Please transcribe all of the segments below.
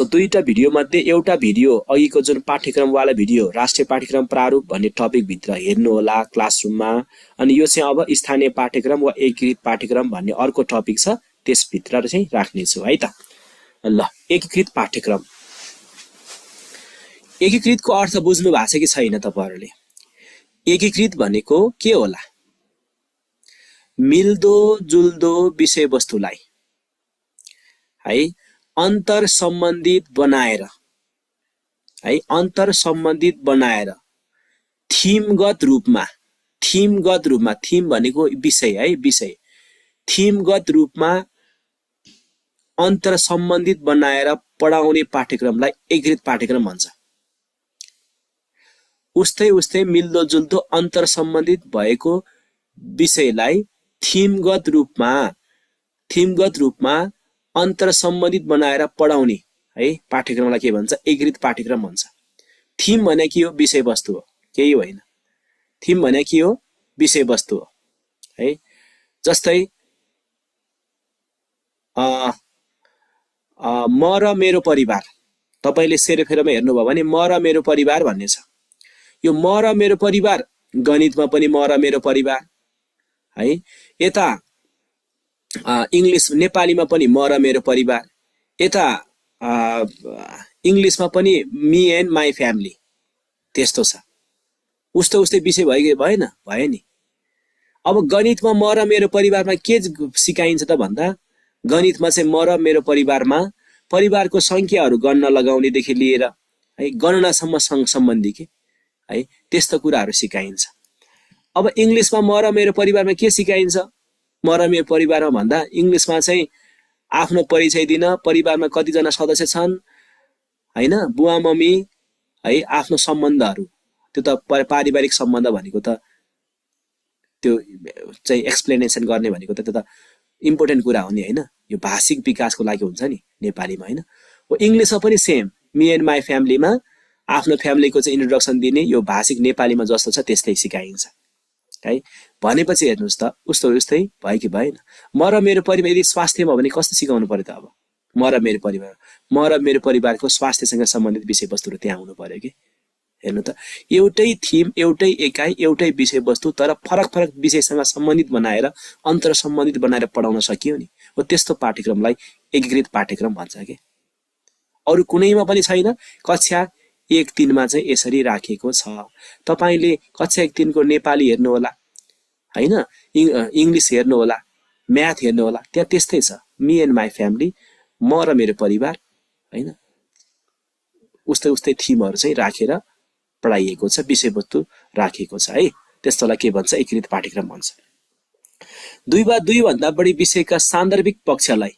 दुईटा भिडियो मध्ये एउटा भिडियो अघिको जुन पाठ्यक्रमवाला भिडियो राष्ट्रिय पाठ्यक्रम प्रारूप भन्ने टपिक भित्र हेर्नु होला क्लासरुममा। अनि यो चाहिँ अब स्थानीय पाठ्यक्रम वा एकीकृत पाठ्यक्रम भन्ने अर्को टपिक छ, त्यसभित्र चाहिँ राख्ने छु है त। ल, एकीकृत पाठ्यक्रम। एकीकृतको अर्थ बुझ्नु भएको छ कि छैन तपाईहरुले? एकीकृत भनेको के होला? मिल्दो जुल्दो विषयवस्तुलाई है अन्तर सम्बन्धित बनाएर है अन्तर सम्बन्धित बनाएर थीमगत रूपमा थीम भनेको विषय है, विषय थीमगत रूपमा अन्तर सम्बन्धित बनाएर पढाउने पाठ्यक्रमलाई एकीकृत पाठ्यक्रम भन्छ। उस्तै मिल्दो जुल्दो अन्तर सम्बन्धित भएको विषयलाई थीमगत रूपमा अन्तर सम्बन्धित बनाएर पढाउने है पाठ्यक्रमलाई के भन्छ? एकीकृत पाठ्यक्रम भन्छ। थीम भने के हो? विषयवस्तु हो, केही होइन। थीम भने के हो? विषयवस्तु हो है। जस्तै म र मेरो परिवार, तपाईले सेरोफेरोमा हेर्नुभयो भने म र मेरो परिवार भन्ने छ। यो म र मेरो परिवार गणितमा पनि म र मेरो परिवार है, यता इंग्लिश नेपालीमा पनि म र मेरो परिवार, यता इंग्लिशमा पनि मी एन्ड माई फ्यामिली, त्यस्तो छ। उस्तै विषय भएन? भयो नि। अब गणितमा म र मेरो परिवारमा के सिकाइन्छ त भन्दा, गणितमा चाहिँ म र मेरो परिवारमा परिवारको संख्याहरू गन्न लगाउनेदेखि लिएर है गणनासम्म सम्बन्धी के है त्यस्तो कुराहरू सिकाइन्छ। अब इंग्लिशमा म र मेरो परिवारमा के सिकाइन्छ? म र मेरो परिवारमा भन्दा इंग्लिशमा चाहिँ आफ्नो परिचय दिन, परिवारमा कतिजना सदस्य छन् हैन, बुवा मम्मी है, आफ्नो सम्बन्धहरू, त्यो त पारिवारिक सम्बन्ध भनेको त त्यो चाहिँ एक्सप्लेनेसन गर्ने भनेको त त्यो त इम्पोर्टेन्ट कुरा हो नि हैन। यो भाषिक विकासको लागि हुन्छ नि नेपालीमा हैन। हो इंग्लिशमा पनि सेम, मी एन्ड माई फ्यामिलीमा आफ्नो फ्यामिलीको चाहिँ इन्ट्रोडक्सन दिने, यो भाषिक नेपालीमा जस्तो छ त्यस्तै सिकाइन्छ है। भनेपछि हेर्नुस् त उस्तै भयो कि भएन? म र मेरो परिवार यदि स्वास्थ्यमा हो भने कस्तो सिकाउनु पर्यो त? अब म र मेरो परिवारको स्वास्थ्यसँग सम्बन्धित विषयवस्तुहरू त्यहाँ हुनु पर्यो कि। हेर्नु त, एउटै थीम, एउटै एकाइ, एउटै विषयवस्तु, तर फरक विषयसँग सम्बन्धित बनाएर अन्तर सम्बन्धित बनाएर पढाउन सकियो नि। हो त्यस्तो पाठ्यक्रमलाई एकीकृत पाठ्यक्रम भन्छ के। अरु कुनैमा पनि छैन। कक्षा 1-3 मा चाहिँ यसरी राखेको छ। तपाईले कक्षा 1-3 को नेपाली हेर्नु होला हैन, इंग्लिश हेर्नु होला, म्याथ हेर्नु होला, त्यहाँ त्यस्तै छ। मी एन्ड माई फ्यामिली, म र मेरो परिवार हैन, उस्तै थीमहरु चाहिँ राखेर पढाइएको छ, विषयवस्तु राखेको छ है। त्यस्तोलाई के भन्छ? एकीकृत पाठ्यक्रम भन्छ। 2 भन्दा बढी विषयका सान्दर्भिक पक्षलाई,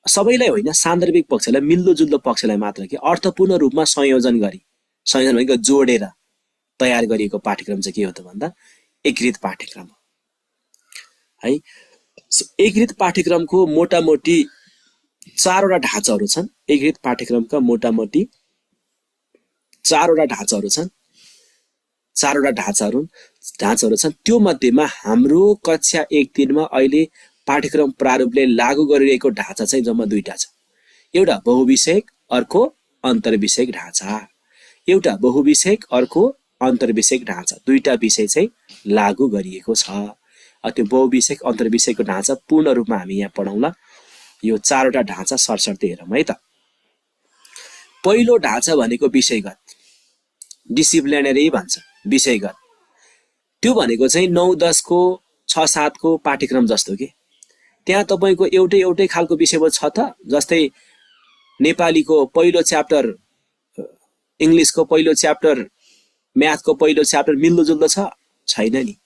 सबैलाई होइन, सान्दर्भिक पक्षलाई, मिल्दो जुल्दो पक्षलाई मात्र के अर्थपूर्ण रूपमा संयोजन भनेको जोडेर तयार गरिएको पाठ्यक्रम चाहिँ के हो त भन्दा एकीकृत पाठ्यक्रम हो है। एकीकृत पाठ्यक्रमको मोटामोटी 4 वटा ढाँचाहरू छन्। एकीकृत पाठ्यक्रमका मोटामोटी 4 वटा ढाँचाहरू छन्। 4 वटा ढाँचाहरू छन्। त्यो मध्येमा हाम्रो कक्षा 1-3 मा अहिले पाठ्यक्रम प्रारूपले लागू गरिरहेको ढाँचा चाहिँ जम्मा 2टा छ। एउटा बहुविषयक, अर्को अन्तर्विषयक ढाँचा। एउटा बहुविषयक, अर्को अन्तर्विषयक ढाँचा, 2टा विषय चाहिँ लागू गरिएको छ। त्यो बहुविषयक अन्तर्विषयको ढाँचा पूर्ण रूपमा हामी यहाँ पढाउँला। यो 4 वटा ढाँचा सरसर्ती हेरौँ है त। पहिलो ढाँचा भनेको विषयगत, डिसिप्लिनरी भन्छ विषयगत। त्यो भनेको चाहिँ 9-10 को 6-7 को पाठ्यक्रम जस्तो के। त्यहाँ तपाईको एउटै खालको विषयवस्तु छ त। जस्तै नेपालीको पहिलो च्याप्टर, इंग्लिशको पहिलो च्याप्टर, म्याथको पहिलो च्याप्टर मिल्दो जुल्दो छैन नि,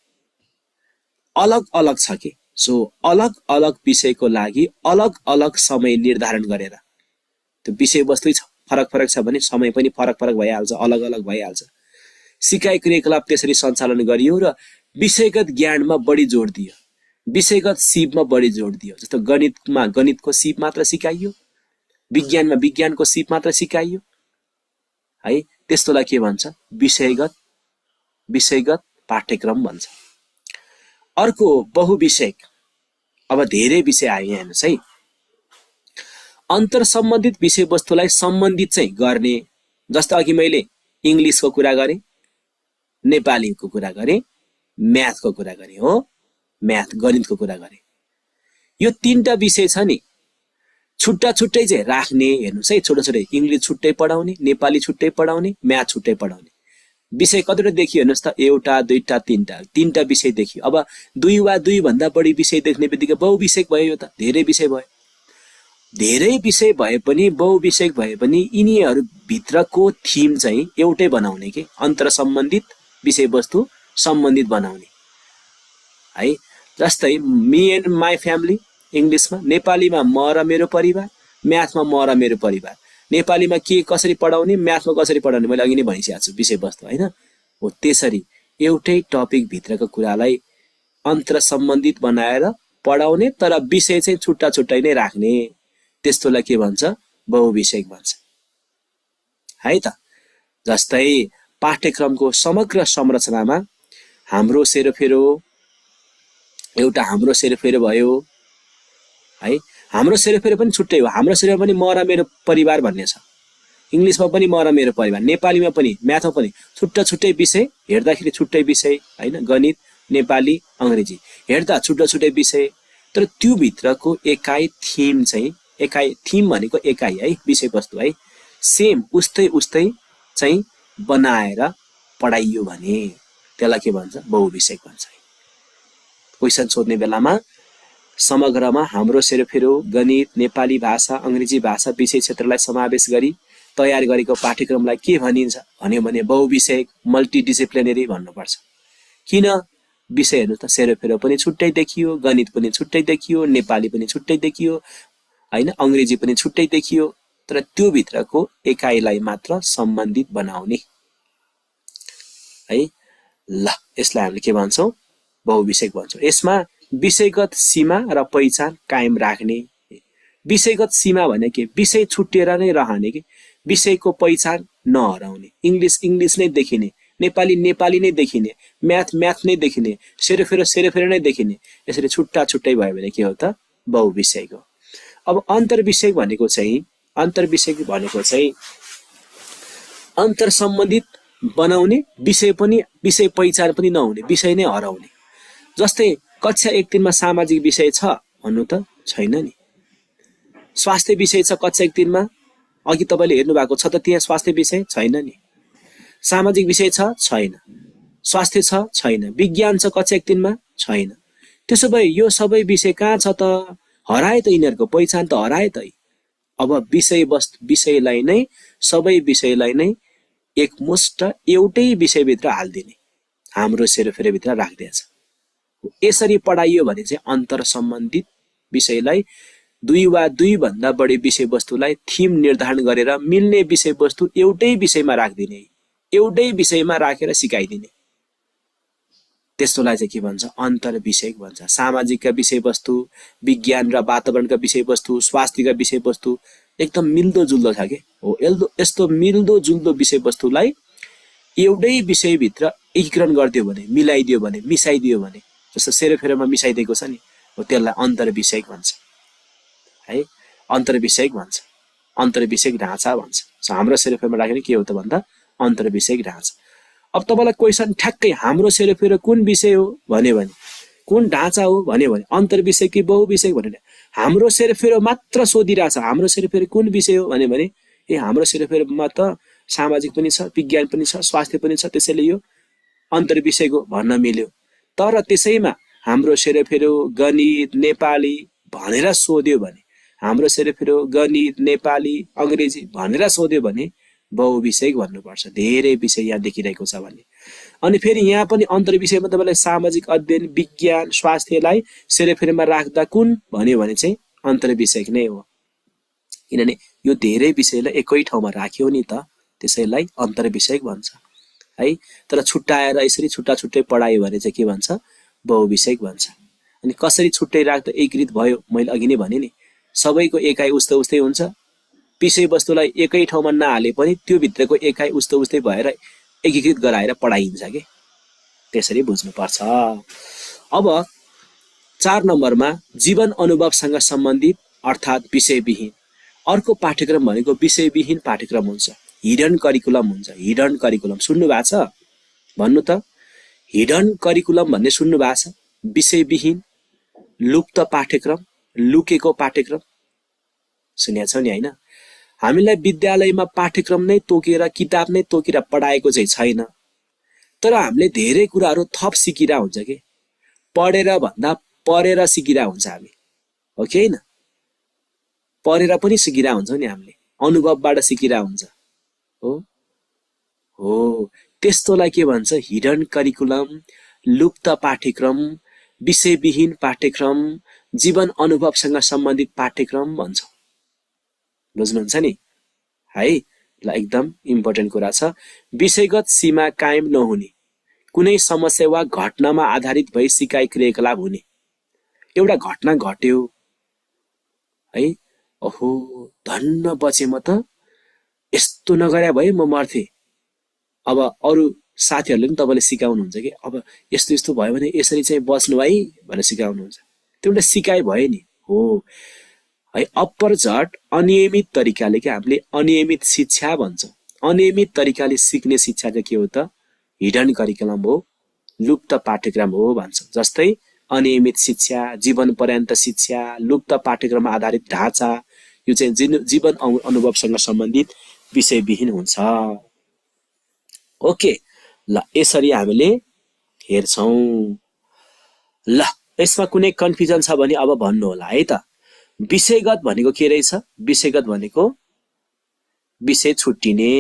अलग छ के। सो अलग विषयको लागि अलग समय निर्धारण गरेर, त्यो विषयवस्तु फरक छ भने समय पनि फरक भइहाल्छ, अलग भइहाल्छ। सिकाइ क्रियाकलाप त्यसरी सञ्चालन गरियो र विषयगत ज्ञानमा बढी जोड दियो, विषयगत सिपमा बढी जोड दियो। जस्तो गणितमा गणितको सिप मात्र सिकाइयो, विज्ञानमा विज्ञानको सिप मात्र सिकाइयो है। त्यस्तोलाई के भन्छ? विषयगत पाठ्यक्रम भन्छ। अर्को बहुविषयक। अब धेरै विषय आयो यहाँ हेर्नुस् है। अन्तर सम्बन्धित विषयवस्तुलाई सम्बन्धित चाहिँ गर्ने, जस्तो अघि मैले इङ्ग्लिसको कुरा गरेँ, नेपालीको कुरा गरेँ, म्याथको कुरा गरेँ, हो म्याथ गणितको कुरा गरेँ। यो तीनटा विषय छ नि, छुट्टा छुट्टै चाहिँ राख्ने। हेर्नुहोस् है, छोटो छोटै इङ्ग्लिस छुट्टै पढाउने, नेपाली छुट्टै पढाउने, म्याथ छुट्टै पढाउने। विषय कतिवटा देखियो हेर्नुहोस् त, एउटा दुईटा तीनटा विषय देखियो। अब दुई वा दुई भन्दा बढी विषय देख्ने बित्तिकै बहुविषयक भयो। यो त धेरै विषय भयो। धेरै विषय भए पनि, बहुविषयक भए पनि यिनीहरू भित्रको थीम चाहिँ एउटै बनाउने के, अन्तर सम्बन्धित विषयवस्तु सम्बन्धित बनाउने है। जस्तै मी एन्ड माई फ्यामिली इङ्ग्लिसमा, नेपालीमा म र मेरो परिवार, म्याथमा म र मेरो परिवार। नेपालीमा के कसरी पढाउने, म्याथमा कसरी पढाउने, मैले अघि नै भनिसकेको छु विषयवस्तु होइन हो। त्यसरी एउटै टपिक भित्रको कुरालाई अन्तर सम्बन्धित बनाएर पढाउने, तर विषय चाहिँ छुट्टा छुट्टै नै राख्ने। त्यस्तोलाई के भन्छ, बहुविषयक भन्छ है त। जस्तै पाठ्यक्रमको समग्र संरचनामा हाम्रो सेरोफेरो, एउटा हाम्रो सेरोफेरो भयो है। हाम्रो सेरोफेरो पनि छुट्टै हो। हाम्रो सेरोफेरो पनि म र मेरो परिवार भन्ने छ। इङ्ग्लिसमा पनि म र मेरो परिवार, नेपालीमा पनि, म्याथमा पनि छुट्टा छुट्टै विषय हेर्दाखेरि छुट्टै विषय होइन। गणित, नेपाली, अङ्ग्रेजी हेर्दा छुट्टा छुट्टै विषय, तर त्यो भित्रको एकाइ थीम चाहिँ, एकाइ थीम भनेको एकाइ है, विषयवस्तु है, सेम उस्तै चाहिँ बनाएर पढाइयो भने त्यसलाई के भन्छ, बहुविषयक भन्छ। क्वेसन सोध्ने बेलामा समग्रमा हाम्रो सेरोफेरो गणित, नेपाली भाषा, अङ्ग्रेजी भाषा विषय क्षेत्रलाई समावेश गरी तयार गरेको पाठ्यक्रमलाई के भनिन्छ भन्यो भने बहुविषयक, मल्टिडिसिप्लिनरी भन्नुपर्छ। किन विषय हेर्नु त, सेरोफेरो पनि छुट्टै देखियो, गणित पनि छुट्टै देखियो, नेपाली पनि छुट्टै देखियो होइन, अङ्ग्रेजी पनि छुट्टै देखियो, तर त्यो भित्रको एकाइलाई मात्र सम्बन्धित बनाउने है। ल, यसलाई हामीले के भन्छौँ, बहुविषयक भन्छौँ। यसमा विषयगत सीमा र पहिचान कायम राख्ने। विषयगत सीमा भने के, विषय छुट्टिएर नै रहने कि, विषयको पहिचान नहराउने। इङ्ग्लिस नै देखिने, नेपाली नै देखिने, म्याथ नै देखिने, सेरोफेरो नै देखिने। यसरी छुट्टा छुट्टै भयो भने के हो त, बहुविषयक हो। अब अन्तर्विषयक भनेको चाहिँ अन्तर सम्बन्धित बनाउने, विषय पहिचान पनि नहुने, विषय नै हराउने। जस्तै कक्षा 1-3 मा सामाजिक विषय छ भन्नु त छैन नि। स्वास्थ्य विषय छ कक्षा 1-3 मा, अघि तपाईँले हेर्नु भएको छ त, त्यहाँ स्वास्थ्य विषय छैन नि। सामाजिक विषय छ, छैन। स्वास्थ्य छ, छैन। विज्ञान छ कक्षा 1-3 मा, छैन। त्यसो भए यो सबै विषय कहाँ छ त, हराए त, यिनीहरूको पहिचान त हराए त। अब विषयलाई नै, सबै विषयलाई नै एकमुष्ट एउटै विषयभित्र हालिदिने, हाम्रो सेरोफेरोभित्र राखिदिएछ। यसरी पढाइयो भने चाहिँ अन्तर सम्बन्धित विषयलाई, दुई वा दुई भन्दा बढी विषयवस्तुलाई थीम निर्धारण गरेर मिल्ने विषयवस्तु एउटै विषयमा राखिदिने, एउटै विषयमा राखेर सिकाइदिने। त्यस्तोलाई चाहिँ के भन्छ, अन्तर्विषयक भन्छ। सामाजिकका विषयवस्तु, विज्ञान र वातावरणका विषयवस्तु, स्वास्थ्यका विषयवस्तु एकदम मिल्दोजुल्दो छ के हो। यस्तो मिल्दोजुल्दो विषयवस्तुलाई एउटै विषयभित्र एकीकरण गरिदियो भने, मिलाइदियो भने, मिसाइदियो भने, जस्तो सेरोफेरोमा मिसाइदिएको छ नि हो, त्यसलाई अन्तर्विषयक भन्छ है। अन्तर्विषयक भन्छ, अन्तर्विषयक ढाँचा भन्छ। हाम्रो सेरोफेरोमा राखेर के हो त भन्दा अन्तर्विषयक ढाँचा। अब तपाईँलाई क्वेसन ठ्याक्कै हाम्रो सेरोफेरो कुन विषय हो भन्यो भने, कुन ढाँचा हो भन्यो भने, अन्तर्विषयक कि बहुविषयक भनेर हाम्रो सेरोफेरो मात्र सोधिरहेछ। हाम्रो सेरोफेरो कुन विषय हो भन्यो भने, ए हाम्रो सेरोफेरोमा त सामाजिक पनि छ, विज्ञान पनि छ, स्वास्थ्य पनि छ, त्यसैले यो अन्तर्विषयक हो भन्न मिल्यो। तर त्यसैमा हाम्रो सेरोफेरो गणित, नेपाली भनेर सोध्यो भने, हाम्रो सेरोफेरो गणित, नेपाली, अङ्ग्रेजी भनेर सोध्यो भने बहुविषयक भन्नुपर्छ। धेरै विषय यहाँ देखिरहेको छ भने। अनि फेरि यहाँ पनि अन्तर्विषयमा तपाईँलाई सामाजिक अध्ययन, विज्ञान, स्वास्थ्यलाई सेरोफेरोमा राख्दा कुन भन्यो भने चाहिँ अन्तर्विषयक नै हो। किनभने यो धेरै विषयलाई एकै ठाउँमा राख्यो नि त, त्यसैलाई अन्तर्विषयक भन्छ है। तर छुट्टाएर यसरी छुट्टा छुट्टै पढायो भने चाहिँ के भन्छ, बहुविषयक भन्छ। अनि कसरी छुट्टै राख्दा एकीकृत भयो, मैले अघि नै भने नि, सबैको एकाइ उस्तै हुन्छ। विषयवस्तुलाई एकै ठाउँमा नहाले पनि त्यो भित्रको एकाइ उस्तै भएर एकीकृत गराएर पढाइन्छ के, त्यसरी बुझ्नुपर्छ। अब 4 नम्बरमा जीवन अनुभवसँग सम्बन्धित अर्थात् विषयविहीन अर्को पाठ्यक्रम भनेको विषयविहीन पाठ्यक्रम हुन्छ, हिडन करिकुलम हुन्छ। हिडन करिकुलम सुन्नु भएको छ? भन्नु त, हिडन करिकुलम भन्ने सुन्नु भएको छ? विषयविहीन, लुप्त पाठ्यक्रम, लुकेको पाठ्यक्रम सुनेको छौ नि हैन? हामीलाई विद्यालयमा पाठ्यक्रम नै तोकेर किताब नै तोकेर पढाएको चाहिँ छैन, तर हामीले धेरै कुराहरू थप सिकिरा हुन्छ के, पढेर भन्दा पढेर सिकिरा हुन्छ हामी, हो कि हैन? पढेर पनि सिकिरा हुन्छौँ नि हामीले, अनुभवबाट सिकिरा हुन्छ। हो हो त्यस्तोलाई के भन्छ? हिडन करिकुलम, लुप्त पाठ्यक्रम, विषयविहीन पाठ्यक्रम, जीवन अनुभवसँग सम्बन्धित पाठ्यक्रम भन्छौँ। बुझ्नुहुन्छ नि है? ल एकदम इम्पोर्टेन्ट कुरा छ। विषयगत सीमा कायम नहुने, कुनै समस्या वा घटनामा आधारित भई सिकाइ क्रियाकलाप हुने। एउटा घटना घट्यो है, ओहो धन्न बचे म त, यस्तो नगरे भए म मर्थे। अब अरू साथीहरूले पनि तपाईँले सिकाउनुहुन्छ कि अब यस्तो यस्तो भयो भने यसरी चाहिँ बच्नु है भनेर सिकाउनुहुन्छ। त्यो एउटा सिकाइ भयो नि, हो है। अपरझट अनियमित तरिकाले के हामीले अनियमित शिक्षा भन्छौँ। अनियमित तरिकाले सिक्ने शिक्षा चाहिँ के हो त? हिडन करिकुलम हो, लुप्त पाठ्यक्रम हो भन्छौँ। जस्तै अनियमित शिक्षा, जीवन पर्यन्त शिक्षा, लुप्त पाठ्यक्रम आधारित ढाँचा, यो चाहिँ जीवन अनुभवसँग सम्बन्धित विषयविहीन हुन्छ। ओके, ल यसरी हामीले हेर्छौँ। ल यसमा कुनै कन्फ्युजन छ भने अब भन्नु होला है त। विषयगत भनेको के रहेछ? विषयगत भनेको विषय छुट्टिने,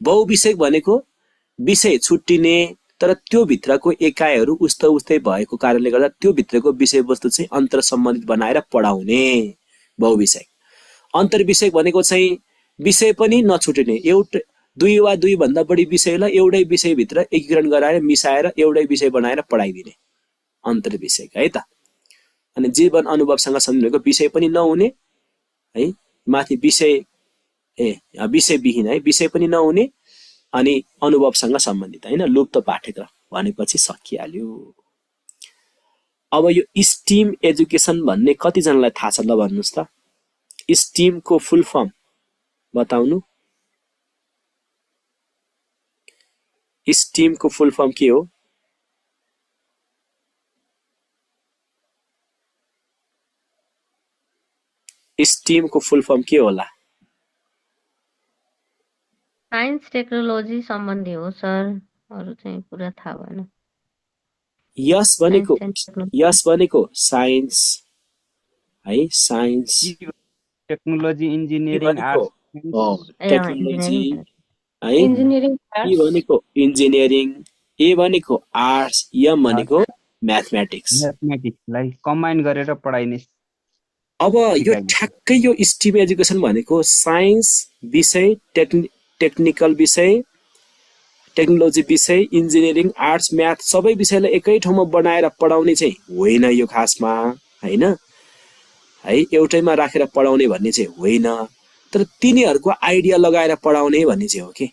बहुविषयक भनेको विषय छुट्टिने तर त्यो भित्रको एकाइहरू उस्तै उस्तै भएको कारणले गर्दा त्यो भित्रको विषयवस्तु चाहिँ अन्तर सम्बन्धित बनाएर पढाउने बहुविषयक। अन्तर्विषयक भनेको चाहिँ विषय पनि नछुटिने, एउटा दुई वा दुई भन्दा बढी विषयलाई एउटै विषयभित्र एकीकरण गराएर मिसाएर एउटै विषय बनाएर पढाइदिने अन्तर्विषयक है त। अनि जीवन अनुभवसँग सम्बन्धित विषय पनि नहुने है, माथि विषय विषयविहीन है, विषय पनि नहुने अनि अनुभवसँग सम्बन्धित हैन, लुप्त पाठ्यक्रम भनेपछि सकिहाल्यो। अब यो स्टिम एजुकेसन भन्ने कतिजनालाई थाहा छ? ल भन्नुहोस् त, स्टिमको फुल फर्म बताउनु। स्टिमको फुल फर्म के हो? स्टिमको फुल फर्म के होला? साइन्स टेक्नोलोजी सम्बन्धी हो सर, अरू चाहिँ पुरा थाहा भएन। यस भनेको साइन्स है, science technology, engineering, arts, technology है, इन्जिनियरिङ, ई भनेको इन्जिनियरिङ, ए भनेको आर्ट्स, एम भनेको म्याथमेटिक्स। म्याथमेटिक्सलाई कम्बाइन गरेर पढाइने। अब यो ठ्याक्कै यो स्टिम एजुकेसन भनेको साइन्स विषय, टेक्निकल विषय, टेक्नोलोजी विषय, इन्जिनियरिङ, आर्ट्स, म्याथ सबै विषयलाई एकै ठाउँमा बनाएर पढाउने चाहिँ होइन यो खासमा हैन है, एउटैमा राखेर पढाउने भन्ने चाहिँ होइन, तर तिनीहरूको आइडिया लगाएर पढाउने भन्ने चाहिँ हो कि।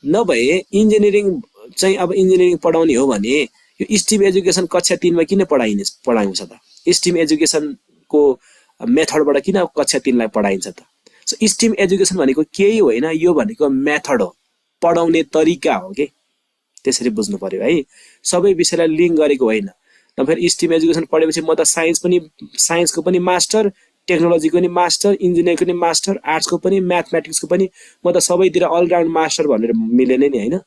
नभए इन्जिनियरिङ चाहिँ अब इन्जिनियरिङ पढाउने हो भने यो स्टिम एजुकेसन कक्षा 3 मा किन पढाइन्छ त? स्टिम एजुकेसनको मेथडबाट किन कक्षा 3 लाई पढाइन्छ त? सो स्टिम एजुकेसन भनेको केही होइन, यो भनेको मेथड हो, पढाउने तरिका हो के। त्यसरी बुझ्नु पर्यो है, सबै विषयलाई लिङ्क गरेको होइन। नभए स्टिम एजुकेसन पढेपछि म त साइन्सको पनि मास्टर, टेक्नोलोजीको पनि मास्टर, इन्जिनियरिङको पनि मास्टर, आर्ट्सको पनि, म्याथमेटिक्सको पनि, म त सबैतिर अलराउन्ड मास्टर भनेर मिलेन नि हैन।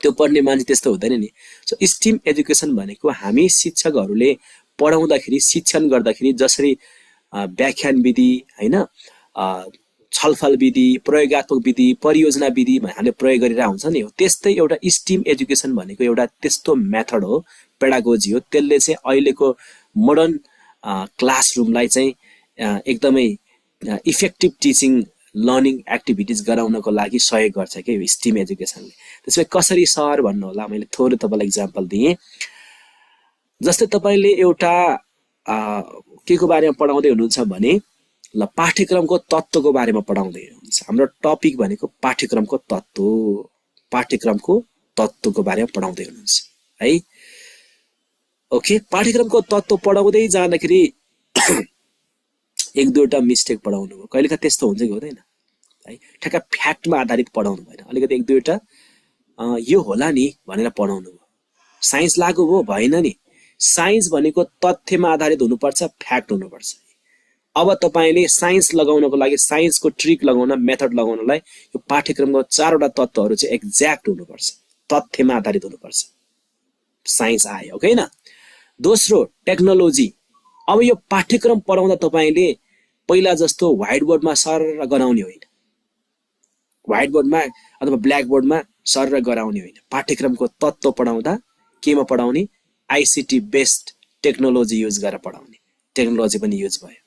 त्यो पढ्ने मान्छे त्यस्तो हुँदैन नि। सो स्टिम एजुकेसन भनेको हामी शिक्षकहरूले पढाउँदाखेरि, शिक्षण गर्दाखेरि जसरी व्याख्यान विधि हैन, छलफल विधि, प्रयोगात्मक विधि, परियोजना विधि हामीले प्रयोग गरिरहेको हुन्छ नि, हो त्यस्तै एउटा स्टिम एजुकेसन भनेको एउटा त्यस्तो मेथड हो, पेडागोजी हो। त्यसले चाहिँ अहिलेको मोडर्न क्लासरुमलाई चाहिँ एकदमै इफेक्टिभ टिचिङ लर्निङ एक्टिभिटिज गराउनको लागि सहयोग गर्छ के स्टिम एजुकेसनले। त्यसमै कसरी सर भन्नु होला, मैले थोरै तपाईँलाई इक्जाम्पल दिएँ। जस्तै तपाईँले एउटा के को बारेमा पढाउँदै हुनुहुन्छ भने, ल पाठ्यक्रमको तत्त्वको बारेमा पढाउँदै हुनुहुन्छ। हाम्रो टपिक भनेको पाठ्यक्रमको तत्त्व, पाठ्यक्रमको तत्त्वको बारेमा पढाउँदै हुनुहुन्छ है। ओके, पाठ्यक्रमको तत्त्व पढाउँदै जाँदाखेरि एक दुईवटा मिस्टेक पढाउनु भयो, कहिलेका त्यस्तो हुन्छ कि हुँदैन है, ठ्याक्क फ्याक्टमा आधारित पढाउनु भएन, अलिकति एक दुईवटा यो होला नि भनेर पढाउनु भयो। साइन्स लागू भयो भएन नि, साइन्स भनेको तथ्यमा आधारित हुनुपर्छ, फ्याक्ट हुनुपर्छ। अब तपाईले साइन्स लगाउनको लागि, साइन्सको ट्रिक लगाउन, मेथड लगाउनलाई यो पाठ्यक्रमको 4वटा तत्त्वहरू चाहिँ एक्ज्याक्ट हुनुपर्छ, तथ्यमा आधारित हुनुपर्छ। साइन्स आयो ओके न। दोस्रो टेक्नोलोजी। अब यो पाठ्यक्रम पढाउँदा तपाईले पहिला जस्तो व्हाइट बोर्डमा सर गराउने होइन, व्हाइट बोर्डमा अथवा ब्ल्याक बोर्डमा सर गराउने होइन। पाठ्यक्रमको तत्त्व पढाउँदा केमा पढाउने, आईसीटी बेस्ड टेक्नोलोजी युज गरेर पढाउने, टेक्नोलोजी पनि युज भयो।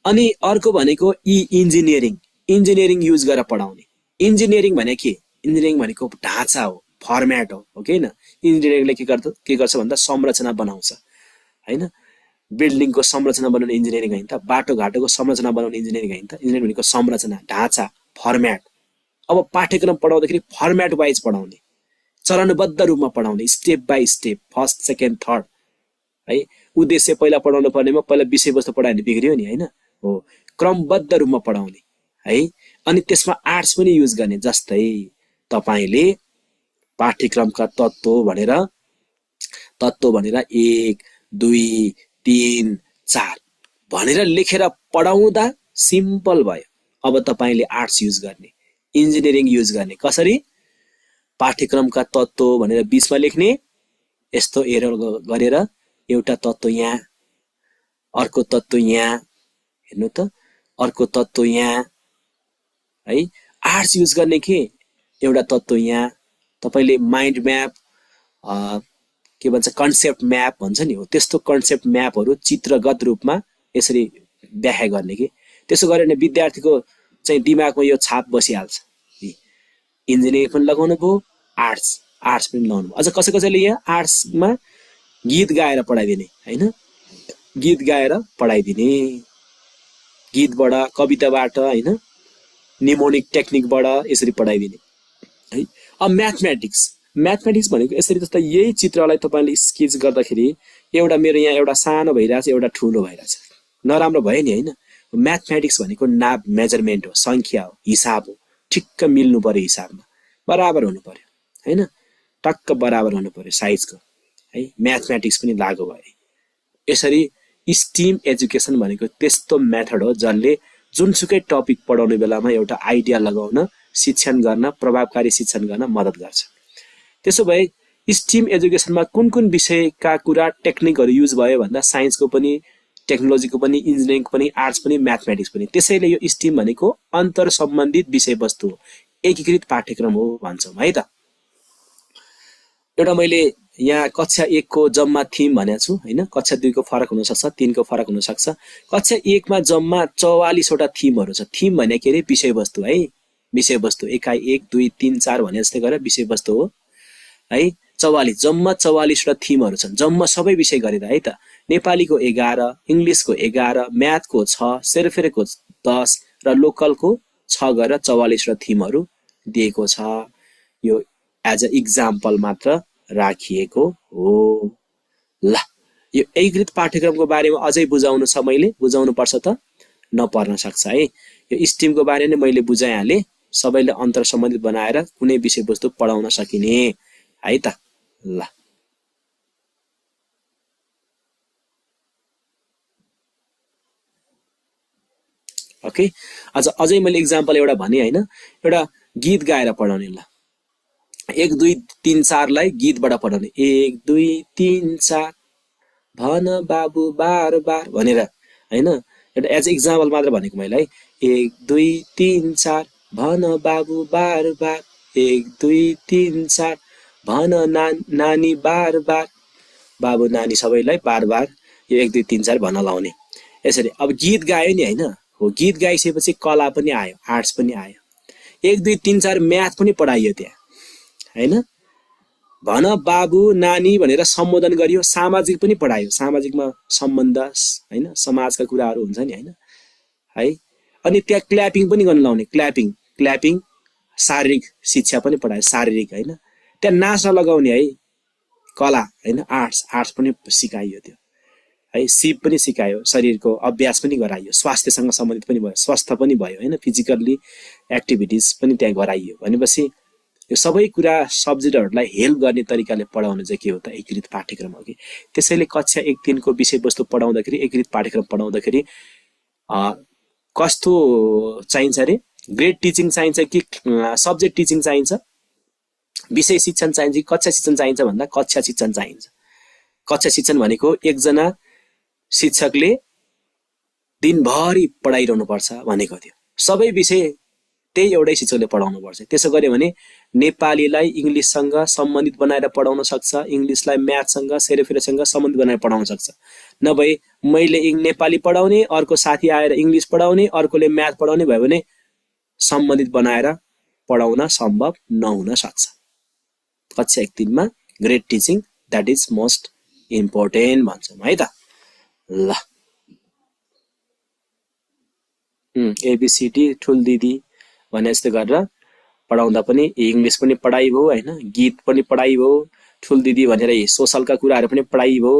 अनि अर्को भनेको इन्जिनियरिङ युज गरेर पढाउने। इन्जिनियरिङ भने के, इन्जिनियरिङ भनेको ढाँचा हो, फर्म्याट हो ओके न। इन्जिनियरिङले के गर्छ भन्दा संरचना बनाउँछ हैन, बिल्डिङको संरचना बनाउने इन्जिनियरिङ हैन त, बाटोघाटोको संरचना बनाउने इन्जिनियरिङ हैन त। इन्जिनियरिङ भनेको संरचना, ढाँचा, फर्म्याट। अब पाठ्यक्रम पढाउँदाखेरि फर्म्याट वाइज पढाउने, चरणबद्ध रूपमा पढाउने, step by step, first second third है। उद्देश्य पहिला पढाउनु पर्नेमा पहिला विषयवस्तु पढायो भने बिग्रियो नि हैन, हो क्रमबद्ध रूपमा पढाउने है। अनि त्यसमा आर्ट्स पनि युज गर्ने, जस्तै तपाईले पाठ्यक्रमका तत्त्व भनेर 1 2 3 4 भनेर लेखेर पढाउँदा सिम्पल भयो। अब तपाईले आर्ट्स युज गर्ने, इन्जिनियरिङ युज गर्ने। कसरी, पाठ्यक्रमका तत्त्व भनेर बीचमा लेख्ने, यस्तो एरर गरेर एउटा तत्त्व यहाँ, अर्को तत्त्व यहाँ, हेर्नु त अर्को तत्त्व यहाँ है। आर्ट्स युज गर्ने के, एउटा तत्त्व यहाँ, तपाईले माइन्ड म्याप के भन्छ, कन्सेप्ट म्याप भन्छ नि, हो त्यस्तो कन्सेप्ट म्यापहरू चित्रगत रूपमा यसरी व्याख्या गर्ने कि। त्यसो गरे भने विद्यार्थीको चाहिँ दिमागमा यो छाप बसिहाल्छ। इन्जिनियरिङ पनि लगाउनु भयो, आर्ट्स पनि लगाउनु भयो। अझ कसैले यहाँ आर्ट्समा गीत गाएर पढाइदिने हैन, गीत गाएर पढाइदिने, गीतबाट, कविताबाट हैन, निमोनिक टेक्निकबाट यसरी पढाइदिने है। अब म्याथमेटिक्स भनेको यसरी, जस्तो यही चित्रलाई तपाईले स्केच गर्दाखेरि एउटा मेरो यहाँ एउटा सानो भइरहेछ, एउटा ठुलो भइरहेछ, नराम्रो भयो नि हैन। म्याथमेटिक्स भनेको नाप, मेजरमेन्ट हो, संख्या हो, हिसाब हो, ठिक्क मिल्नु पर्यो, हिसाबमा बराबर हुनु पर्यो हैन, टक्क बराबर हुनु पर्यो साइजको है। म्याथमेटिक्स पनि लागू भयो। यसरी स्टिम एजुकेसन भनेको त्यस्तो मेथड हो जसले जुनसुकै टपिक पढाउने बेलामा एउटा आइडिया लगाउन, शिक्षण गर्न, प्रभावकारी शिक्षण गर्न मद्दत गर्छ। त्यसो भए स्टिम एजुकेसनमा कुन कुन विषयका कुरा, टेक्निकहरू युज भयो भन्दा साइन्सको पनि, टेक्नोलोजीको पनि, इन्जिनियरिङको पनि, आर्ट्स पनि, म्याथमेटिक्स पनि। त्यसैले यो स्टिम भनेको अन्तर सम्बन्धित विषयवस्तु हो, एकीकृत पाठ्यक्रम हो भन्छौँ है त। एउटा मैले यहाँ कक्षा 1 को जम्मा थिम भनेको छु हैन, कक्षा 2 को फरक हुन सक्छ, 3 को फरक हुन सक्छ। कक्षा 1 मा जम्मा 44 वटा थिमहरू छ। थिम भने के रे, विषयवस्तु है, विषयवस्तु एकाइ 1 2 3 4 भने जस्तै गरेर विषयवस्तु हो है। 44 जम्मा 44 वटा थिमहरू छन्, जम्मा सबै विषय गरेर है त। नेपालीको 11, इङ्ग्लिसको 11, म्याथको 6, सेरोफेरोको 10 र लोकलको 6 गरेर 44 वटा थिमहरू दिएको छ। यो एज अ इक्जाम्पल मात्र राखिएको हो। ल, यो एकीकृत पाठ्यक्रमको बारेमा अझै बुझाउनु छ, मैले बुझाउनु पर्छ त, नपर्न सक्छ है। यो स्टिमको बारे नै मैले बुझाइहालेँ, सबैले अन्तर सम्बन्धित बनाएर कुनै विषयवस्तु पढाउन सकिने है त। ल, ओके। अझै मैले इक्जाम्पल एउटा भने हैन, एउटा गीत गाएर पढाउने। ल, 1 2 3 4 लाई गीतबाट पढाउने। 1 2 3 4 भन बाबु बार बार भनेर हैन, एउटा एज इक्जाम्पल मात्र भनेको मैले है। 1 2 3 4 भन बाबु बार बार, 1 2 3 4 भन नानी बार बार, बाबु नानी सबैलाई बार बार यो 1 2 3 4 भन्न लाउने। यसरी अब गीत गायो नि हैन, हो गीत गाइसकेपछि कला पनि आयो, आर्ट्स पनि आयो। 1 2 3 4 म्याथ पनि पढाइयो त्यहाँ हैन। भन बाबु नानी भनेर सम्बोधन गरियो, सामाजिक पनि पढायो, सामाजिकमा सम्बन्ध हैन, समाजका कुराहरू हुन्छ नि हैन है। अनि त्यहाँ क्ल्यापिङ पनि गर्न लाउने, क्ल्यापिङ शारीरिक शिक्षा पनि पढायो, शारीरिक हैन। त्यहाँ नाच्न लगाउने है, कला हैन, आर्ट्स पनि सिकाइयो त्यो है सिप पनि सिकायो, शरीरको अभ्यास पनि गराइयो, स्वास्थ्यसँग सम्बन्धित पनि भयो, स्वस्थ पनि भयो हैन, फिजिकल्ली एक्टिभिटिज पनि त्यहाँ गराइयो भनेपछि यो सबै कुरा सब्जेक्टहरूलाई हेल्प गर्ने तरिकाले पढाउनु चाहिँ के हो त एकीकृत पाठ्यक्रम हो कि। त्यसैले कक्षा 1-3 को विषयवस्तु पढाउँदाखेरि एकीकृत पाठ्यक्रम पढाउँदाखेरि कस्तो चाहिन्छ रे, ग्रेड टिचिङ चाहिन्छ कि सब्जेक्ट टिचिङ चाहिन्छ, विषय शिक्षण चाहिन्छ कि कक्षा शिक्षण चाहिन्छ भन्दा कक्षा शिक्षण चाहिन्छ। कक्षा शिक्षण भनेको एकजना शिक्षकले दिनभरि पढाइरहनु पर्छ भनेको थियो, सबै विषय त्यही एउटै शिक्षकले पढाउनु पर्छ। त्यसो गर्यो भने नेपालीलाई इंग्लिशसँग सम्बन्धित बनाएर पढाउन सक्छ, इंग्लिशलाई म्याथसँग सेरोफेरोसँग सम्बन्धित बनाएर पढाउन सक्छ। नभए मैले नेपाली पढाउने, अर्को साथी आएर इंग्लिश पढाउने, अर्कोले म्याथ पढाउने भयो भने सम्बन्धित बनाएर पढाउन सम्भव नहुन सक्छ। कक्षा 1-3 मा grade teaching that is most important भन्छौँ है त। ल एबीसीडी ठुल दिदी भने जस्तो गरेर पढाउँदा पनि इंग्लिश पनि पढाइ भयो हैन, गीत पनि पढाइ भयो, ठुल दिदी भनेर सोशलका कुराहरू पनि पढाइ भयो।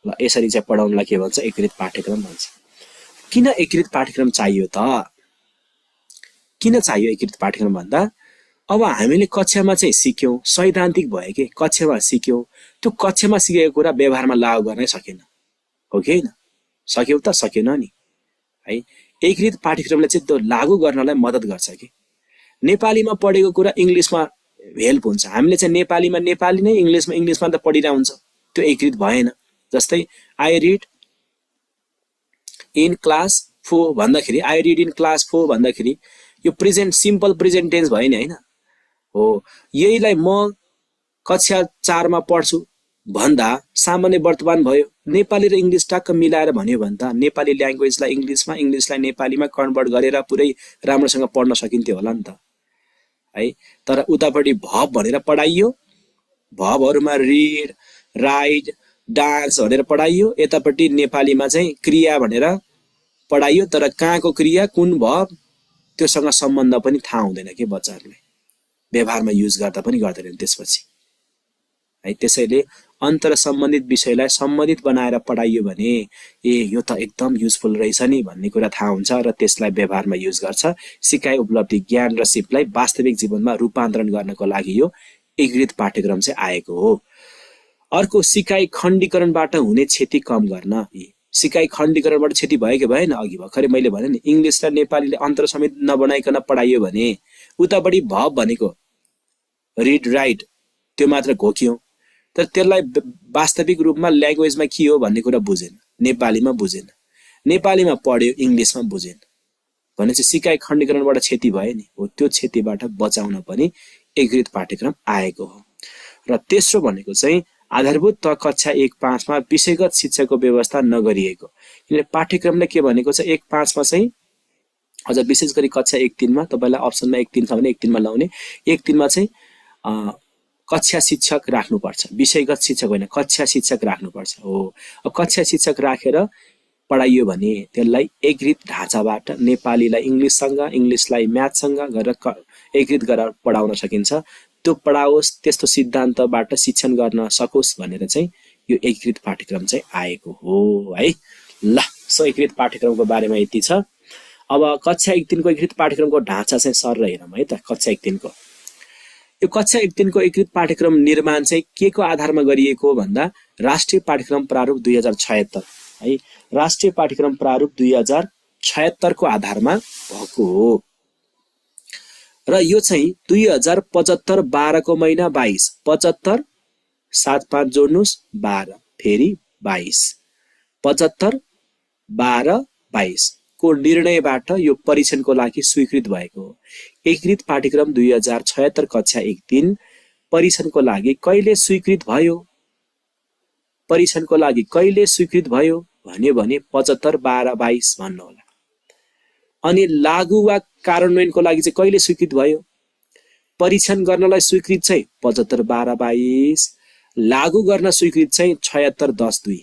ल यसरी चाहिँ पढाउनलाई के भन्छ एकीकृत पाठ्यक्रम भन्छ। किन एकीकृत पाठ्यक्रम चाहियो त? किन चाहियो एकीकृत पाठ्यक्रम भन्दा अब हामीले कक्षामा चाहिँ सिक्यौं, सैद्धान्तिक भयो के कक्षामा सिक्यौं, त्यो कक्षामा सिकेको कुरा व्यवहारमा लागू गर्नै सकेन हो कि हैन? सक्यौ त सकेन नि है। एकीकृत पाठ्यक्रमले चाहिँ त्यो लागू गर्नलाई मद्दत गर्छ कि नेपालीमा पढेको कुरा इंग्लिशमा हेल्प हुन्छ। हामीले चाहिँ नेपालीमा नेपाली नै इंग्लिशमा इंग्लिशमा त पढिरा हुन्छ, त्यो एकीकृत भएन। जस्तै आई रिड इन क्लास 4 भन्दाखेरि आई रिड इन क्लास 4 भन्दाखेरि यो प्रेजेन्ट सिम्पल प्रेजेन्ट टेन्स भयो नि हैन हो। यहीलाई म कक्षा 4 मा पढ्छु भन्दा सामान्य वर्तमान भयो। नेपाली र इंग्लिश टक्क मिलाएर भन्यो भने त नेपाली ल्याङ्ग्वेजलाई इंग्लिशमा, इंग्लिशलाई नेपालीमा कन्भर्ट गरेर पुरै राम्रोसँग पढ्न सकिन्थ्यो होला नि त है। तर उतापटि भब भनेर पढाइयो, भबहरुमा रिड, राइट, डान्स भनेर पढाइयो, यतापटि नेपालीमा चाहिँ क्रिया भनेर पढाइयो। तर कहाँको क्रिया, कुन भब, त्योसँग सम्बन्ध पनि थाहा हुँदैन के बच्चाहरुलाई, व्यवहारमा युज गर्दा पनि गर्दैनन् त्यसपछि है। त्यसैले अन्तर सम्बन्धित विषयलाई सम्बन्धित बनाएर पढाइयो भने ए यो त एकदम युजफुल रहेछ नि भन्ने कुरा थाहा हुन्छ र त्यसलाई व्यवहारमा युज गर्छ। सिकाइ उपलब्धि ज्ञान र सिपलाई वास्तविक जीवनमा रूपान्तरण गर्नको लागि यो एकीकृत पाठ्यक्रम चाहिँ आएको हो। अर्को सिकाइ खण्डीकरणबाट हुने क्षति कम गर्न। सिकाइ खण्डीकरणबाट क्षति भयो कि भएन? अघि भर्खरै मैले भने नि इंग्लिश र नेपालीले अन्तर समेत नबनाइकन पढाइयो भने उतापटि भब भनेको रिड राइट त्यो मात्र घोक्यौं, तर त्यसलाई वास्तविक रूपमा ल्याङ्ग्वेजमा के हो भन्ने कुरा बुझेन, नेपालीमा बुझेन, नेपालीमा पढ्यो इंग्लिशमा बुझेन भनेपछि सिकाइ खण्डीकरणबाट क्षति भयो नि हो। त्यो क्षतिबाट बचाउन पनि एकीकृत पाठ्यक्रम आएको हो। र तेस्रो भनेको चाहिँ आधारभूत त कक्षा 1-5 मा विषयगत शिक्षाको व्यवस्था नगरिएको। किनभने पाठ्यक्रमले के भनेको छ 1-5 मा चाहिँ अझ विशेष गरी कक्षा 1-3 मा तपाईलाई अप्सनमा 1-3 छ भने 1-3 मा लाउने, 1-3 मा चाहिँ कक्षा शिक्षक राख्नुपर्छ, विषयगत शिक्षक होइन कक्षा शिक्षक राख्नुपर्छ हो। अब कक्षा शिक्षक राखेर पढाइयो भने त्यसलाई एकीकृत ढाँचाबाट नेपालीलाई इंग्लिशसँग, इंग्लिशलाई म्याथसँग गरेर एकीकृत गरेर पढाउन सकिन्छ। त्यो पढाओस्, त्यस्तो सिद्धान्तबाट शिक्षण गर्न सकोस् भनेर चाहिँ यो एकीकृत पाठ्यक्रम चाहिँ आएको हो है। ल सो एकीकृत पाठ्यक्रमको बारेमा यति छ। अब कक्षा 1-3 को एकीकृत पाठ्यक्रमको ढाँचा चाहिँ सर हेरौँ है त। कक्षा 1-3 को यो कक्षा 1-3 को एकीकृत पाठ्यक्रम निर्माण चाहिँ के को आधारमा गरिएको भन्दा राष्ट्रिय पाठ्यक्रम प्रारूप 2076 है, राष्ट्रिय पाठ्यक्रम प्रारूप 2076 को आधारमा भएको हो। र यो चाहिँ 2075 12 को महिना 22 75 75 जोड्नुस् 12 फेरि 22 75 12 22 को निर्णयबाट यो परीक्षणको लागि स्वीकृत भएको हो। एकीकृत पाठ्यक्रम 2076 कक्षा 1-3 परीक्षणको लागि कहिले स्वीकृत भयो? परीक्षणको लागि कहिले स्वीकृत भयो भन्यो भने 75 12 22 भन्नु होला। अनि लागू वा कार्यान्वयनको लागि चाहिँ कहिले स्वीकृत भयो? परीक्षण गर्नलाई स्वीकृत चाहिँ 75 12 22, लागू गर्न स्वीकृत चाहिँ 76 10 2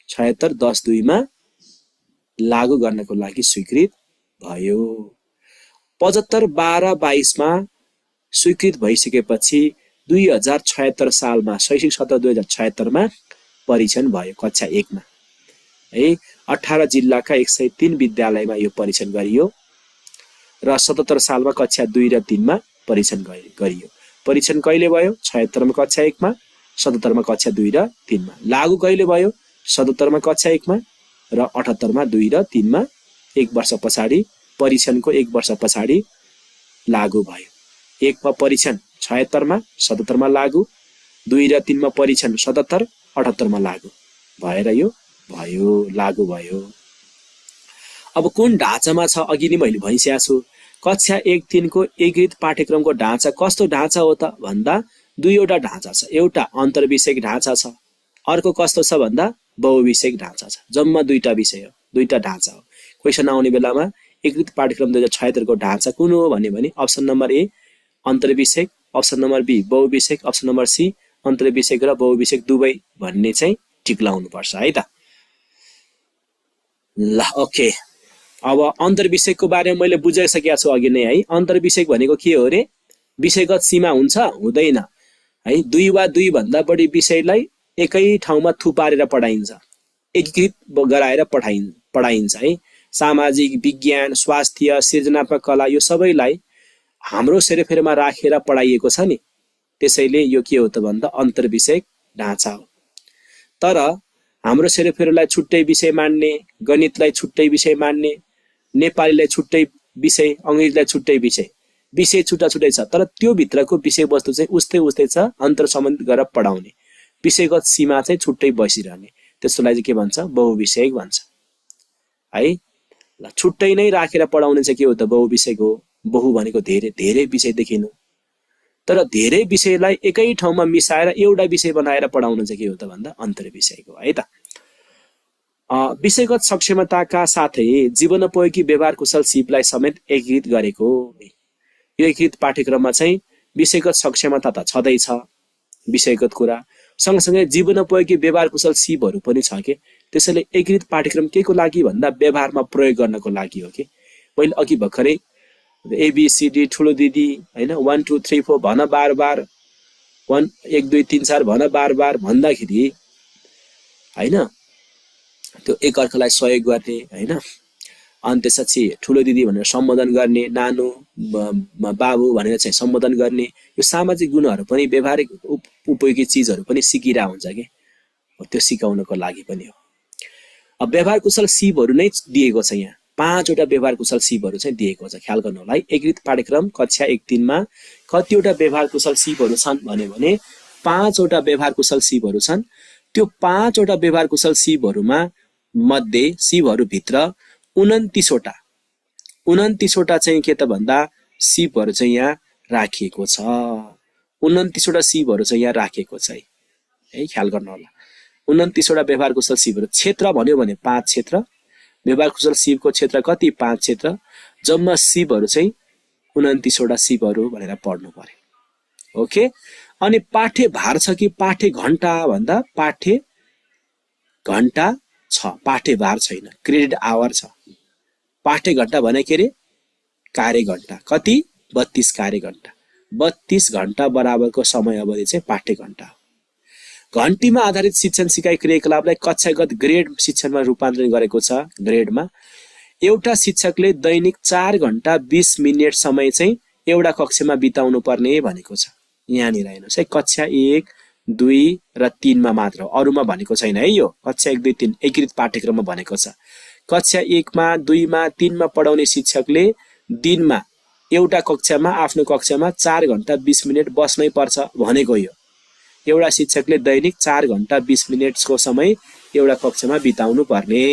76 10 2 मा लागू गर्नको लागि स्वीकृत भयो। 75 12 22 मा स्वीकृत भइसकेपछि 2076 सालमा शैक्षिक सत्र 2076 मा परीक्षण भयो कक्षा 1 मा है 18 जिल्लाका 103 विद्यालयमा यो परीक्षण गरियो र 77 सालमा कक्षा 2 र 3 मा परीक्षण गरियो। परीक्षण कहिले भयो? 76 मा कक्षा 1 मा, 77 मा कक्षा 2 र 3 मा। लागू कहिले भयो? 77 मा कक्षा 1 मा र 78 मा 2 र 3 मा। 1 वर्ष पछाडि, परीक्षणको 1 वर्ष पछाडि लागू भयो। 1 मा परीक्षण 76 मा, 77 मा लागू, 2 र 3 मा परीक्षण 77, 78 मा लागू भएर यो भयो, लागू भयो। अब कुन ढाँचामा छ? अघि नै मैले भनिसकेको छु। कक्षा 1-3 को एकीकृत पाठ्यक्रमको ढाँचा कस्तो ढाँचा हो त भन्दा दुईवटा ढाँचा छ। एउटा अन्तर्विषयक ढाँचा छ, अर्को कस्तो छ भन्दा बहुविषयक ढाँचा छ। जम्मा दुईटा विषय हो, दुईटा ढाँचा हो। क्वेसन आउने बेलामा एकीकृत पाठ्यक्रम 2076 को ढाँचा कुन हो भने अप्सन नम्बर ए अन्तर्विषयक, अप्सन नम्बर बी बहुविषयक, अप्सन नम्बर सी अन्तर्विषयक र बहुविषयक दुवै भन्ने चाहिँ टिक लाउनु पर्छ है त। ल ओके, अब अन्तर्विषयकको बारेमा मैले बुझाइसकेको छु अघि नै है। अन्तर्विषयक भनेको के हो रे? विषयगत सीमा हुन्छ हुँदैन है। 2 वा 2 भन्दा बढी विषयलाई एकै ठाउँमा थुपारेर पढाइन्छ, एकीकृत गराएर पढाइन्छ है। सामाजिक विज्ञान, स्वास्थ्य, सृजनात्मक कला यो सबैलाई हाम्रो सेरोफेरोमा राखेर पढाइएको छ नि, त्यसैले यो के हो त भन्दा अन्तर्विषयक ढाँचा हो। तर हाम्रो सेरोफेरोलाई छुट्टै विषय मान्ने, गणितलाई छुट्टै विषय मान्ने, नेपालीलाई छुट्टै विषय, अङ्ग्रेजीलाई छुट्टै विषय छुट्टा छुट्टै छ, तर त्यो भित्रको विषयवस्तु चाहिँ उस्तै छ, अन्तर सम्बन्धित गरेर पढाउने। विषयगत सीमा चाहिँ छुट्टै बसिरहने, त्यसलाई चाहिँ के भन्छ? बहुविषयक भन्छ है। ल छुट्टै नै राखेर पढाउने चाहिँ के हो त? बहुविषयक हो। बहु भनेको धेरै धेरै विषय देखिनु, तर धेरै विषयलाई एकै ठाउँमा मिसाएर एउटा विषय बनाएर पढाउनु चाहिँ के हो त भन्दा अन्तर्विषयक हो है त। विषयगत सक्षमताका साथै जीवनोपयोगी व्यवहार कुशल सिपलाई समेत एकीकृत गरेको। यो एकीकृत पाठ्यक्रममा चाहिँ विषयगत सक्षमता त छँदैछ, विषयगत कुरा सँगसँगै जीवनोपयोगी व्यवहार कुशल सिपहरू पनि छ के। त्यसैले एकीकृत पाठ्यक्रम के को लागि भन्दा व्यवहारमा प्रयोग गर्नको लागि हो कि। मैले अघि भर्खरै एबीसीडी ठुलो दिदी हैन 1 2 3 4 भन बार 1 2 3 4 भन बार भन्दाखेरि हैन त्यो एकअर्कालाई सहयोग गर्ने हैन, अनि त्यसपछि ठुलो दिदी भनेर सम्बोधन गर्ने, नानु बाबु भनेर चाहिँ सम्बोधन गर्ने, यो सामाजिक गुणहरू पनि व्यवहारिक उपयोगी चिजहरू पनि सिकिरा हुन्छ के। त्यो सिकाउनको लागि पनि हो। अब व्यवहार कुशल सिपहरू नै दिएको छ यहाँ, 5 वटा व्यवहार कुशल सिपहरू चाहिँ दिएको छ। ख्याल गर्नु होला है। एकीकृत पाठ्यक्रम कक्षा 1-3 मा कतिवटा व्यवहार कुशल सिपहरू छन् भने 5 वटा व्यवहार कुशल सिपहरू छन्। त्यो 5 वटा व्यवहार कुशल सिपहरूमा मध्ये सिपहरू भित्र 29 वटा चाहिँ के त भन्दा सिपहरू चाहिँ यहाँ राखिएको छ। 29 वटा सिपहरू चाहिँ यहाँ राखिएको छ है, ख्याल गर्नु होला। 29 वटा व्यवहार कुशल सिपहरू। क्षेत्र भन्यो भने 5 क्षेत्र, व्यवहार कुशल सिपको क्षेत्र कति? 5 क्षेत्र। जम्मा सिपहरू चाहिँ 29 वटा सिपहरू भनेर पढ्नु पर्यो। ओके, अनि पाठ्य भार छ कि पाठ्य घण्टा भन्दा पाठ्य घण्टा छ, पाठ्य भार छैन, क्रेडिट आवर छ। पाठ्य घण्टा भने के रे? कार्य घण्टा। कति? 32 कार्य घण्टा। 32 घण्टा बराबरको समय अवधि चाहिँ पाठ्य घण्टा हो। घण्टीमा आधारित शिक्षण सिकाइ क्रियाकलापलाई कक्षागत ग्रेड शिक्षणमा रूपान्तरण गरेको छ। ग्रेडमा एउटा शिक्षकले दैनिक 4 घण्टा 20 मिनेट समय चाहिँ एउटा कक्षामा बिताउनु पर्ने भनेको छ। यहाँनिर हेर्नुहोस् है, कक्षा 1, 2 र 3 मा मात्र, अरूमा भनेको छैन है। यो कक्षा 1, 2, 3 एकीकृत पाठ्यक्रममा भनेको छ। कक्षा 1 मा, 2 मा, 3 मा पढाउने शिक्षकले दिनमा एउटा कक्षामा, आफ्नो कक्षामा 4 घण्टा 20 मिनेट बस्नै पर्छ भनेको यो। एउटा शिक्षकले दैनिक 4 घण्टा 20 मिनेटको समय एउटा कक्षामा बिताउनु पर्ने।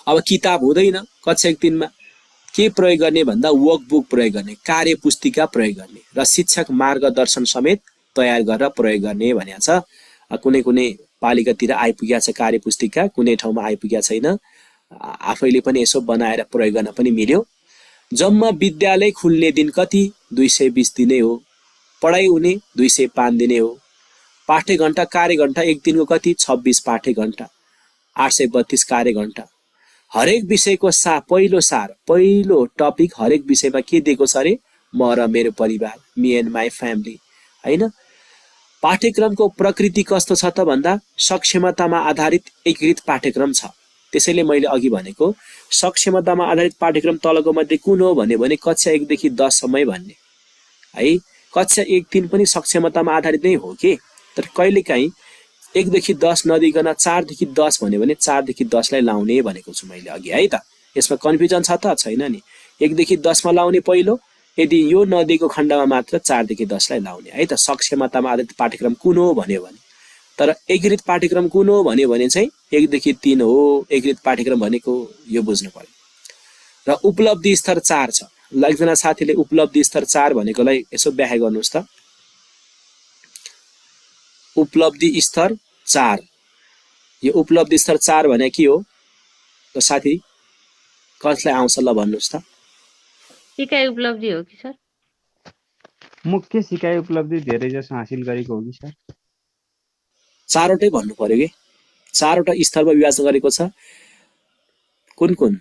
अब किताब हुँदैन कक्षा 1, 3 मा। के प्रयोग गर्ने भन्दा वर्कबुक प्रयोग गर्ने, कार्यपुस्तिका प्रयोग गर्ने र शिक्षक मार्गदर्शन समेत तयार गरेर प्रयोग गर्ने भनेको छ। कुनै कुनै पालिकातिर आइपुगेको छ कार्यपुस्तिका, कुनै ठाउँमा आइपुगेको छैन। आफैले पनि यसो बनाएर प्रयोग गर्न पनि मिल्यो। जम्मा विद्यालय खुल्ने दिन कति? 220 दिनै हो। पढाइ हुने 205 दिनै हो। पाठ्य घण्टा कार्य घण्टा एक दिनको कति? 26 पाठ्य घण्टा, 832 कार्य घण्टा। हरेक विषयको पहिलो टपिक हरेक विषयमा के दिएको छ अरे? म र मेरो परिवार, मी एन्ड माई फ्यामिली हैन। पाठ्यक्रमको प्रकृति कस्तो छ त भन्दा सक्षमतामा आधारित एकीकृत पाठ्यक्रम छ। त्यसैले मैले अघि भनेको सक्षमतामा आधारित पाठ्यक्रम तलको मध्ये कुन हो भन्यो भने कक्षा 1 देखि 10 सम्मै भन्ने है। कक्षा 1 3 पनि सक्षमतामा आधारित नै हो के, तर कहिलेकाहीँ 1 देखि 10 नदिकन 4 देखि 10 भन्यो भने 4 देखि 10 लाई लाउने भनेको छु मैले अघि है त। यसमा कन्फ्युजन छ त छैन नि। 1 देखि 10 मा लाउने पहिलो, यदि यो नदिएको खण्डमा मात्र 4 देखि 10 लाई लाउने है त। सक्षमतामा आधारित पाठ्यक्रम कुन हो भन्यो भने, तर एकीकृत पाठ्यक्रम कुन हो भन्यो भने चाहिँ 1 देखि 3 हो एकीकृत पाठ्यक्रम भनेको, यो बुझ्नु पर्यो। र उपलब्धि स्तर 4 छ। ल एकजना साथीले उपलब्धि स्तर 4 भनेकोलाई यसो व्याख्या गर्नुहोस् त। उपलब्धि स्तर 4, यो उपलब्धि स्तर 4 भने के हो त साथी? कसलाई आउँछ ल भन्नुहोस् त। सिकाइ उपलब्धि हो कि सर? मुख्य सिकाइ उपलब्धि धेरै जसो हासिल गरेको हो कि सर? 4 वटै भन्नु पर्यो के, 4 वटा स्तरमा विभाजन गरेको छ। कुन कुन?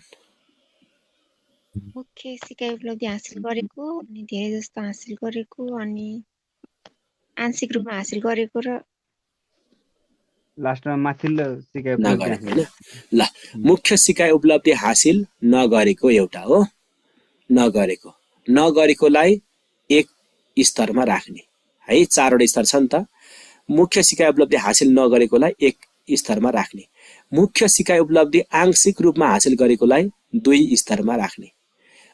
मुख्य सिकाइ उपलब्धि हासिल गरेको, अनि धेरै जस्तो हासिल गरेको, अनि आंशिक रूपमा हासिल गरेको र लास्टमा माथिल्लो सिकाइ उपलब्धि नगरेको हासिल हैन। ल मुख्य सिकाइ उपलब्धि हासिल नगरेको एउटा हो, नगरेको। नगरेकोलाई 1 स्तरमा राख्ने है। 4 वटा स्तर छ नि त। मुख्य सिकाइ उपलब्धि हासिल नगरेकोलाई 1 स्तरमा राख्ने। मुख्य सिकाइ उपलब्धि आंशिक रूपमा हासिल गरेकोलाई 2 स्तरमा राख्ने।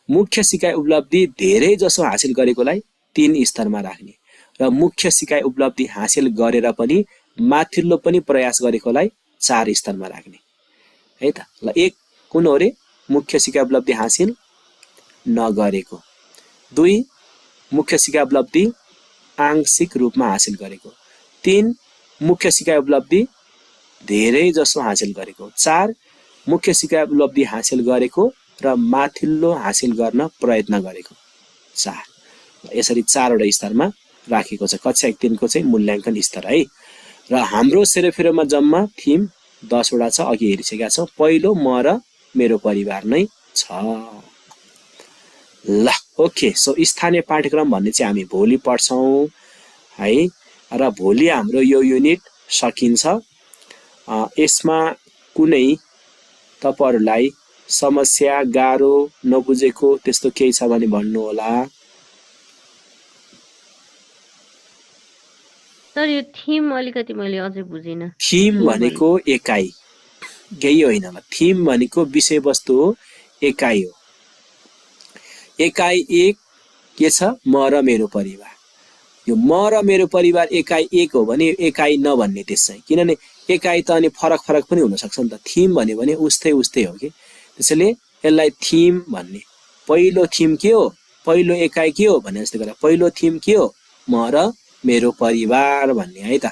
मुख्य सिकाइ उपलब्धि धेरै जसो हासिल गरेकोलाई 3 स्तरमा राख्ने। र मुख्य सिकाइ उपलब्धि हासिल गरेर पनि माथिल्लो पनि प्रयास गरेकोलाई 4 स्तरमा राख्ने है त। ल 1 कुन हो रे? मुख्य सिकाइ उपलब्धि हासिल नगरेको। 2 मुख्य सिकाइ उपलब्धि आंशिक रूपमा हासिल गरेको। 3 मुख्य सिकाइ उपलब्धि धेरै जसो हासिल गरेको। 4 मुख्य सिकाइ उपलब्धि हासिल गरेको र माथिल्लो हासिल गर्न प्रयत्न गरेको। 4 यसरी 4 वटा स्तरमा राखेको छ कक्षा 1 3 को चाहिँ मूल्याङ्कन स्तर है। र हाम्रो सेरोफेरोमा जम्मा थिम 10 वटा छ, अघि हेरिसकेका छौं। पहिलो म र मेरो परिवार नै छ। ल ओके, सो स्थानीय पाठ्यक्रम भन्ने चाहिँ हामी भोलि पढ्छौं है। र भोलि हाम्रो यो युनिट सकिन्छ। यसमा कुनै तपाईहरुलाई समस्या, गाह्रो, नबुझेको त्यस्तो केही छ भने भन्नु होला। सर यो थीम अलिकति मैले अझै बुझिन। थीम भनेको एकाइ, केही होइन। थीम भनेको विषयवस्तु हो, एकाइ हो। एकाइ 1 के छ? म र मेरो परिवार। यो म र मेरो परिवार एकाइ 1 हो भने एकाइ नभन्ने त्यसै, किनभने एकाइ त अनि फरक फरक पनि हुन सक्छ नि त। थीम भन्यो भने उस्तै उस्तै हो के, त्यसैले यसलाई थीम भन्ने। पहिलो थीम के हो? पहिलो एकाइ के हो भने जस्तै गरेर पहिलो थीम के हो? म र मेरो परिवार भन्ने है त।